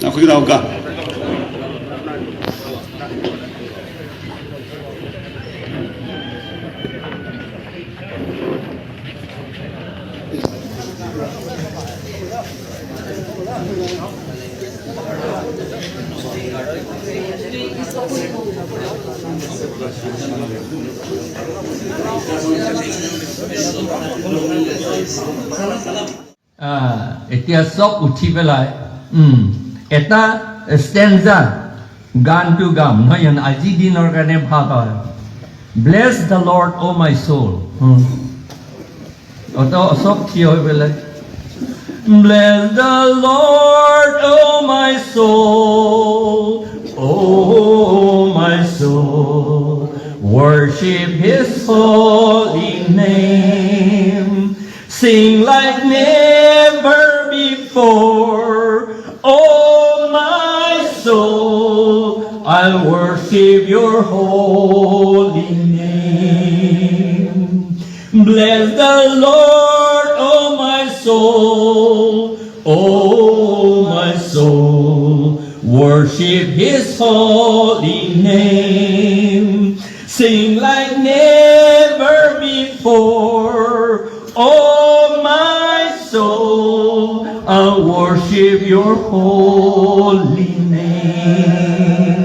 Aku kita buka. এতিয়া সব উঠি পেলাই এটা ষ্টেঞ্জা গানটো গাম নহয় জানো আজি দিনৰ কাৰণে ভাল হয় bless the Lord O' my soul সব থিয় হৈ পেলাই Bless the Lord, oh my soul, oh my soul, worship His holy name, sing like never before, oh my soul, I'll worship Your holy name. Bless the Lord, oh my soul, oh my soul, worship His holy name, sing like never before, oh my soul, I'll worship Your holy name.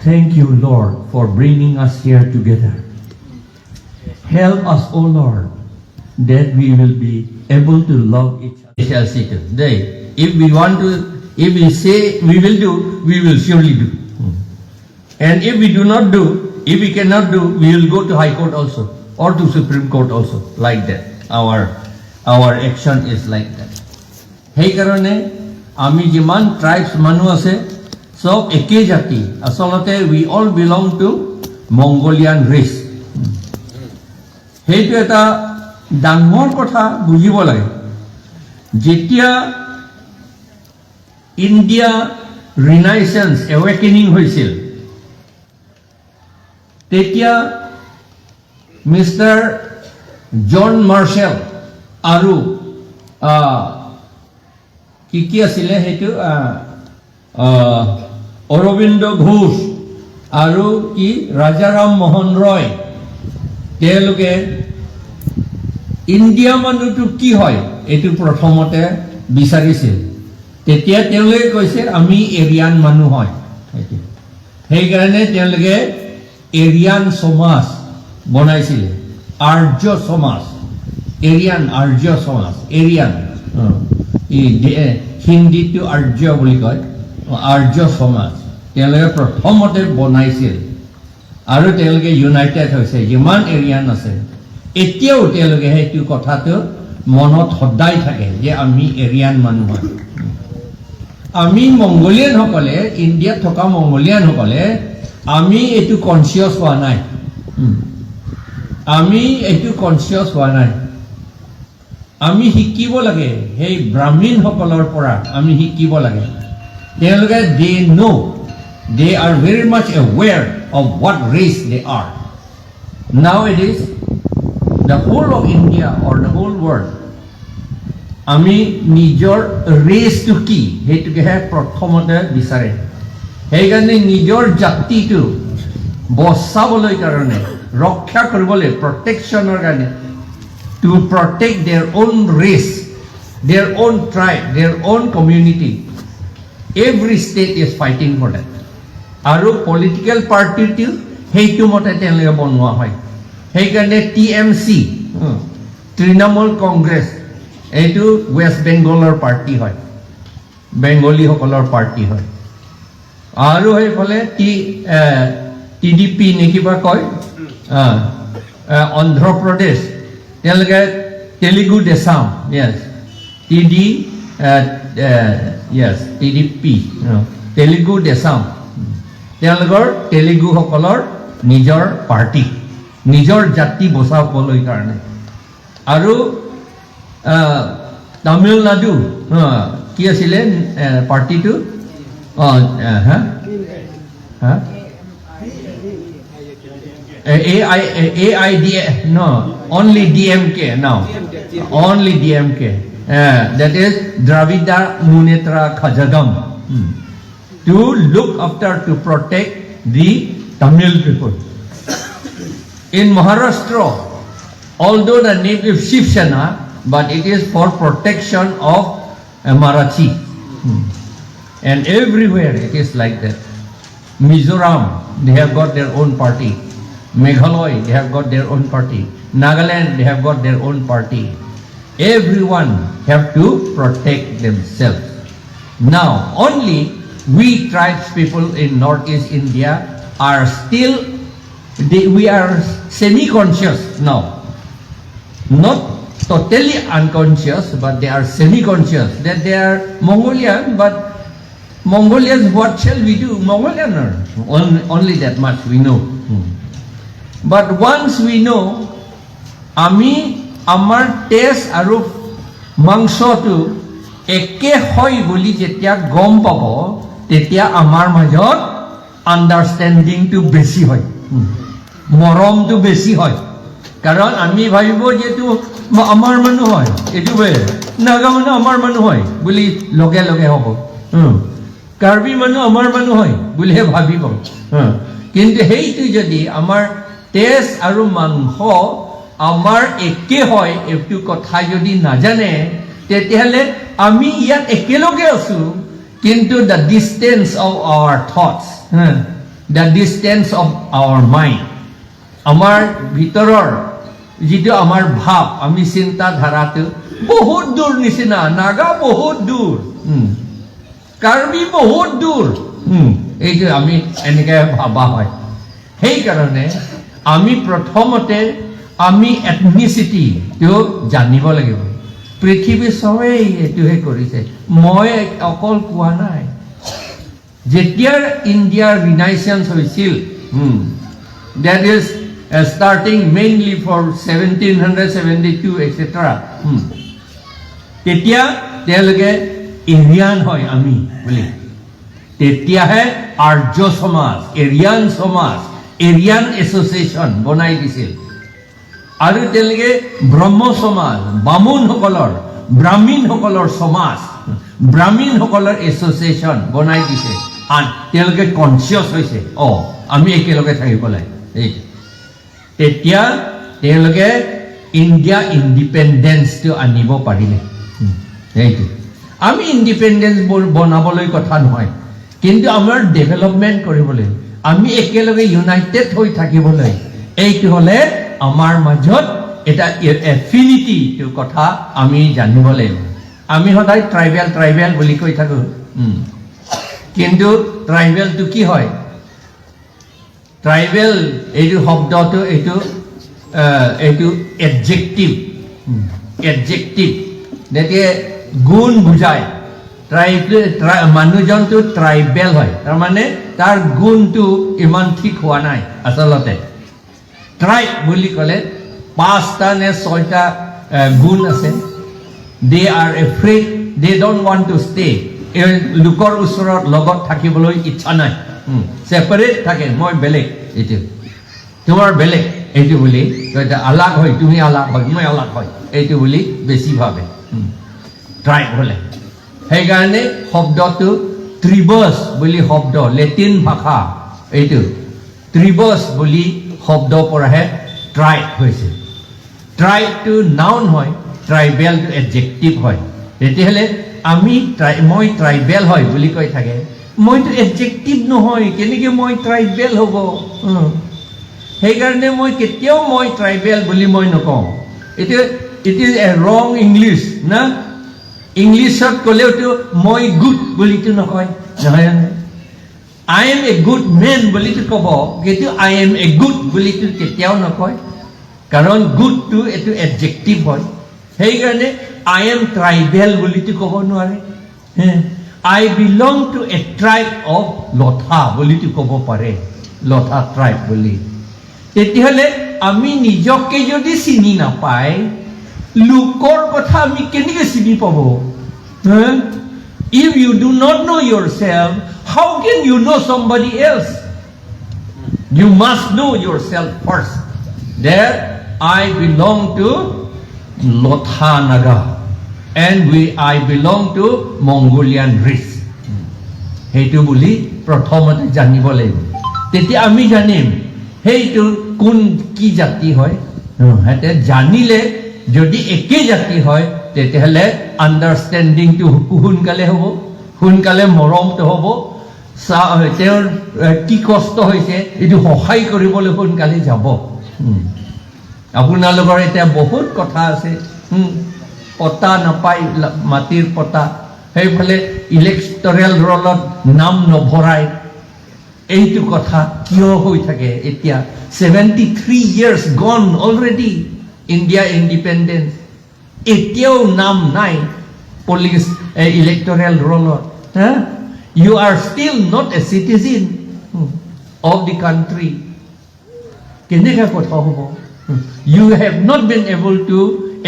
Thank you, Lord, for bringing us here together. Help us, O Lord, that we will be able to love each other. We shall see today. If we want to, if we say we will do, we will surely do. And if we do not do, if we cannot do, we will go to High Court also, or to Supreme Court also, like that. Our action is like that. Hey karone, ami jiman tribes manu ase, sob eke jati. Asolote we all belong to Mongolian race. সেইটো এটা ডাঙৰ কথা বুজিব লাগে যেতিয়া India ৰিনাইসেন্স এৱেকেনিং হৈছিল তেতিয়া mister জন মাৰ্শেল আৰু কি আছিলে সেইটো অৰবিন্দ ঘোষ আৰু কি ৰাজাৰাম মোহন ৰয় তেওঁলোকে ইণ্ডিয়া মানুহটো কি হয় এইটো প্ৰথমতে বিচাৰিছিল তেতিয়া তেওঁলোকে কৈছে আমি এৰিয়ান মানুহ হয় সেইকাৰণে তেওঁলোকে এৰিয়ান সমাজ বনাইছিল আৰ্য সমাজ এৰিয়ান আৰ্য সমাজ এৰিয়ান হিন্দীটো আৰ্য বুলি কয় আৰ্য সমাজ তেওঁলোকে প্ৰথমতে বনাইছিল আৰু তেওঁলোকে ইউনাইটেড হৈছে যিমান এৰিয়ান আছে এতিয়াও তেওঁলোকে সেইটো কথাটো মনত সদায় থাকে যে আমি এৰিয়ান মানুহ হয় আমি মংগোলিয়ান সকলে ইণ্ডিয়াত থকা মংগোলিয়ান সকলে আমি এইটো কনসিয়াস হোৱা নাই আমি এইটো কনসিয়াস হোৱা নাই আমি শিকিব লাগে সেই ব্ৰাহ্মণ সকলৰ পৰা আমি শিকিব লাগে তেওঁলোকে they are very much aware of what race they are. Nowadays, the whole of India or the whole world, আমি নিজৰ ৰেছটো কি সেইটোকেহে প্ৰথমতে বিচাৰে সেইকাৰণে নিজৰ জাতিটো বচাবলৈ কাৰণে ৰক্ষা কৰিবলৈ প্ৰটেকশ্যনৰ কাৰণে to protect their own race, their own tribe, their own community. Every state is fighting for that. Aru political party to heitu mote tenloke bonwa hoy. Heikane TMC, Trinamool Congress, etu West Bengaler party hoy. Bengali hokolor party hoy. Aru hoy phale TDP nekiba koy, Andhra Pradesh, Telugu-Desam, yes, yes, TDP, Telugu-Desam. Telugu hokolor nijor party, nijor jati bosa boloi karne. Aru Tamil Nadu, ki asile party to? No, only DMK now. Only DMK. That is Dravida Munetra Khajagam. To look after, to protect the Tamil people. In Maharashtra, although the name is Shiv Sena, but it is for protection of Marathi. And everywhere it is like that. Mizoram, they have got their own party. Meghalaya, they have got their own party. Nagaland, they have got their own party. Everyone have to protect themselves. Now, only we tribes people in Northeast India are still, we are semi-conscious now. Not totally unconscious, but they are semi-conscious that they are Mongolian, but Mongolians, what shall we do? Mongolian, only that much we know. But once we know, আমি আমাৰ তেজ আৰু মাংসটো একে হয় বুলি যেতিয়া গম পাব, তেতিয়া আমাৰ মাজত আন্ডাৰষ্টেণ্ডিংটো বেছি হয়, মৰমটো বেছি হয়। কাৰণ আমি ভাবিব যে এইটো আমাৰ মানুহ হয়, এইটো নাগা মানুহ আমাৰ মানুহ হয় বুলি লগে লগে হ'ব, কাৰ্বি মানুহ আমাৰ মানুহ হয় বুলিহে ভাবিব। কিন্তু সেইটো যদি আমাৰ তেজ আৰু মাংস আমাৰ একে হয় এইটো কথা যদি নাজানে, তেতিয়াহ'লে আমি ইয়াত একেলগে আছো, কিন্তু the distance of our thoughts, the distance of our mind, আমাৰ ভিতৰৰ যিটো আমাৰ ভাৱ, আমি চিন্তাধাৰাটো বহুত দূৰ নিচিনা। নাগা বহুত দূৰ, কাৰ্বি বহুত দূৰ, এইটো আমি এনেকৈ ভাবা হয়। সেইকাৰণে আমি প্ৰথমতে আমি এথনিচিটিটো জানিব লাগিব। পৃথিৱী চবেই এইটোহে কৰিছে, মই অকল কোৱা নাই। যেতিয়াৰ ইণ্ডিয়াৰ ৰিনাইচেঞ্চ হৈছিল, that is starting mainly for 1772 etc. তেতিয়া তেওঁলোকে এৰিয়ান হয় আমি বুলি, তেতিয়াহে আৰ্য সমাজ, এৰিয়ান সমাজ, এৰিয়ান এছ'চিয়েশ্যন বনাই দিছিল। আৰু তেওঁলোকে ব্ৰহ্ম সমাজ, বামুণসকলৰ, ব্ৰাহ্মীণসকলৰ সমাজ, ব্ৰাহ্মীণসকলৰ এছ'চিয়েশ্যন বনাই দিছে। তেওঁলোকে কনচিয়াছ হৈছে, আমি একেলগে থাকিব লাগে। তেতিয়া তেওঁলোকে ইণ্ডিয়া ইণ্ডিপেণ্ডেঞ্চটো আনিব পাৰিলে। সেইটো আমি ইণ্ডিপেণ্ডেঞ্চ বনাবলৈ কথা নহয়, কিন্তু আমাৰ ডেভেলপমেণ্ট কৰিবলৈ, আমি একেলগে ইউনাইটেড হৈ থাকিবলৈ, এইটো হ'লে আমাৰ মাজত এটা এফিনিটিটো কথা আমি জানিব লাগিব। আমি সদায় ট্ৰাইবেল ট্ৰাইবেল বুলি কৈ থাকোঁ, কিন্তু ট্ৰাইবেলটো কি হয়? ট্ৰাইবেল এইটো শব্দটো এইটো এডজেক্টিভ, যেতিয়া গুণ বুজায়। মানুহজনটো ট্ৰাইবেল হয়, তাৰমানে তাৰ গুণটো ইমান ঠিক হোৱা নাই আচলতে। ট্ৰাইব বুলি ক'লে 5টা নে 6টা গুণ আছে। They are afraid, they don't want to stay, লোকৰ ওচৰত লগত থাকিবলৈ ইচ্ছা নাই, ছেপাৰেট থাকে। মই বেলেগ, এইটো তোমাৰ বেলেগ, এইটো বুলি আলাগ হয়, তুমি আলাগ হয়, মই আলাগ হয়, এইটো বুলি বেছি ভাবে ট্ৰাইব হ'লে। সেইকাৰণে শব্দটো ট্ৰিবাছ বুলি শব্দ, লেটিন ভাষা, এইটো ট্ৰিবাছ বুলি শব্দৰ পৰাহে ট্ৰাইব হৈছে ট্ৰাইবটো নাউন হয় ট্ৰাইবেলটো এডজেক্টিভ হয় তেতিয়াহ'লে আমি মই ট্ৰাইবেল হয় বুলি কৈ থাকে মইতো এডজেক্টিভ নহয় কেনেকৈ মই ট্ৰাইবেল হ'ব সেইকাৰণে মই কেতিয়াও মই ট্ৰাইবেল বুলি মই নকওঁ এতিয়া ইট ইজ এ ৰং ইংলিছ না ইংলিছত ক'লেওতো মই গুড বুলিতো নকয় নহয় I am a good man বুলিতো ক'ব কিন্তু I am a good বুলিতো কেতিয়াও নকয় কাৰণ গুডটো এইটো এডজেক্টিভ হয় সেইকাৰণে I am tribal বুলিতো ক'ব নোৱাৰে I belong to a tribe of Lotha বুলিতো ক'ব পাৰে Lotha tribe বুলি তেতিয়াহ'লে আমি নিজকে যদি চিনি নাপায় লোকৰ কথা আমি কেনেকৈ চিনি পাব If you do not know yourself, how can you know somebody else? You must know yourself first. That I belong to Lotha Naga and I belong to Mongolian race. Heitu buli prothomote janibo লাগিব তেতিয়া আমি জানিম heitu কোন কি জাতি হয় হেতে জানিলে যদি একে জাতি হয় তেতিয়াহ'লে আণ্ডাৰষ্টেণ্ডিংটো সোনকালে হ'ব সোনকালে মৰমটো হ'ব তেওঁৰ কি কষ্ট হৈছে এইটো সহায় কৰিবলৈ সোনকালে যাব আপোনালোকৰ এতিয়া বহুত কথা আছে পতা নাপায় মাটিৰ পতা সেইফালে ইলেক্টৰেল ৰলত নাম নভৰাই এইটো কথা কিয় হৈ থাকে এতিয়া 73 years gone already India independence এতিয়াও নাম নাই পুলিশ ইলেক্টৰেল ৰলত you are still not a citizen of the country কেনেকা কথা হ'ব you have not been able to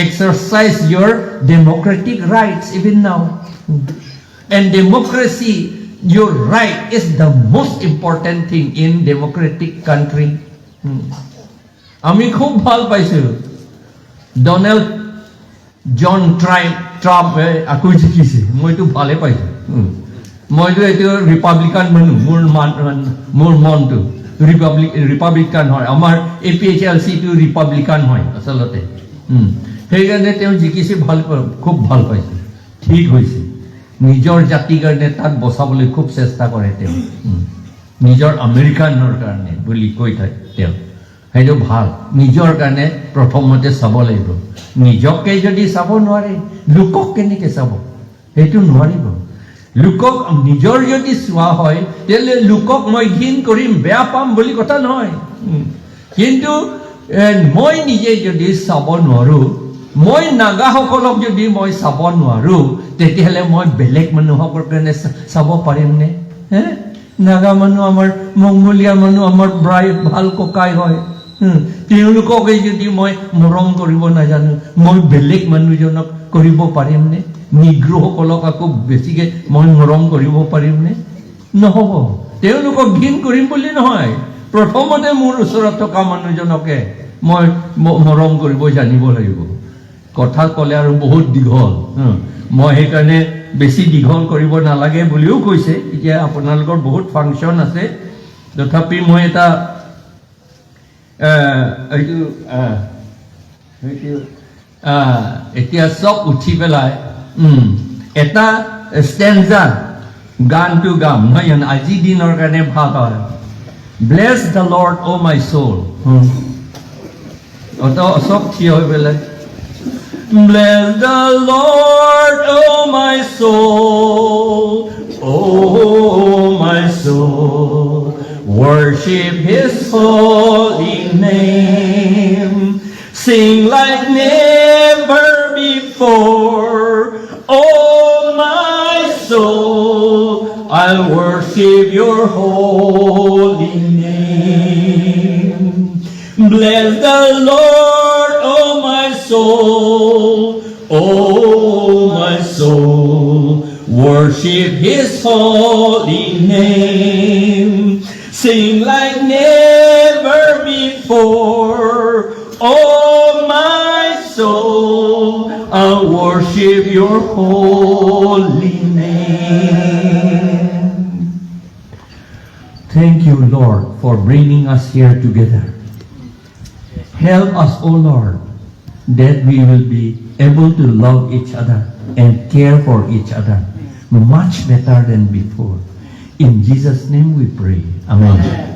exercise your democratic rights even now and democracy your right is the most important thing in democratic country আমি খুব ভাল পাইছো Donald জন Trump আকৌ জিকিছে মইতো ভালে পাইছো মইতো এইটো ৰিপাব্লিকান মানুহ মোৰ মনটো ৰিপাব্লিকান হয় আমাৰ APHLCটো ৰিপাব্লিকান হয় আচলতে সেইকাৰণে তেওঁ জিকিছে খুব ভাল পাইছে ঠিক হৈছে নিজৰ জাতিৰ কাৰণে তাক বচাবলৈ খুব চেষ্টা কৰে তেওঁ নিজৰ আমেৰিকানৰ কাৰণে বুলি কৈ থাকে তেওঁ সেইটো ভাল নিজৰ কাৰণে প্ৰথমতে চাব লাগিব নিজকে যদি চাব নোৱাৰে লোকক কেনেকৈ চাব সেইটো নোৱাৰিব লোকক নিজৰ যদি চোৱা হয় তেতিয়াহ'লে লোকক মই ঘিণ কৰিম বেয়া পাম বুলি কথা নহয় কিন্তু মই নিজে যদি চাব নোৱাৰোঁ মই নাগাসকলক যদি মই চাব নোৱাৰোঁ তেতিয়াহ'লে মই বেলেগ মানুহৰ কাৰণে চাব পাৰিমনে নাগা মানুহ আমাৰ মংগোলীয়া মানুহ আমাৰ ভাল ককাই হয় তেওঁলোককে যদি মই মৰম কৰিব নাজানো মই বেলেগ মানুহজনক কৰিব পাৰিমনে নিগ্ৰহসকলক আকৌ বেছিকৈ মই মৰম কৰিব পাৰিমনে নহ'ব তেওঁলোকক ঘিণ কৰিম বুলি নহয় প্ৰথমতে মোৰ ওচৰত থকা মানুহজনকে মই মৰম কৰিব জানিব লাগিব কথা ক'লে আৰু বহুত দীঘল মই সেইকাৰণে বেছি দীঘল কৰিব নালাগে বুলিও কৈছে এতিয়া আপোনালোকৰ বহুত ফাংচন আছে তথাপি মই এটা এতিয়া চব উঠি পেলাই এটা ষ্টেঞ্জা গানটো গাম নহয় জানো আজিৰ দিনৰ কাৰণে ভাল হয় ব্লেছ দ্য লৰ্ড অ' মাই চ'ল চব থিয় হৈ পেলাই Bless the Lord, oh my soul, oh my soul, worship His holy name, sing like never before, oh my soul, I'll worship Your holy name. Bless the Lord, oh my soul, oh my soul, worship His holy name, sing like never before, oh my soul, I'll worship Your holy name. Thank you, Lord, for bringing us here together. Help us, O Lord, that we will be able to love each other and care for each other much better than before. In Jesus' name we pray. Amen.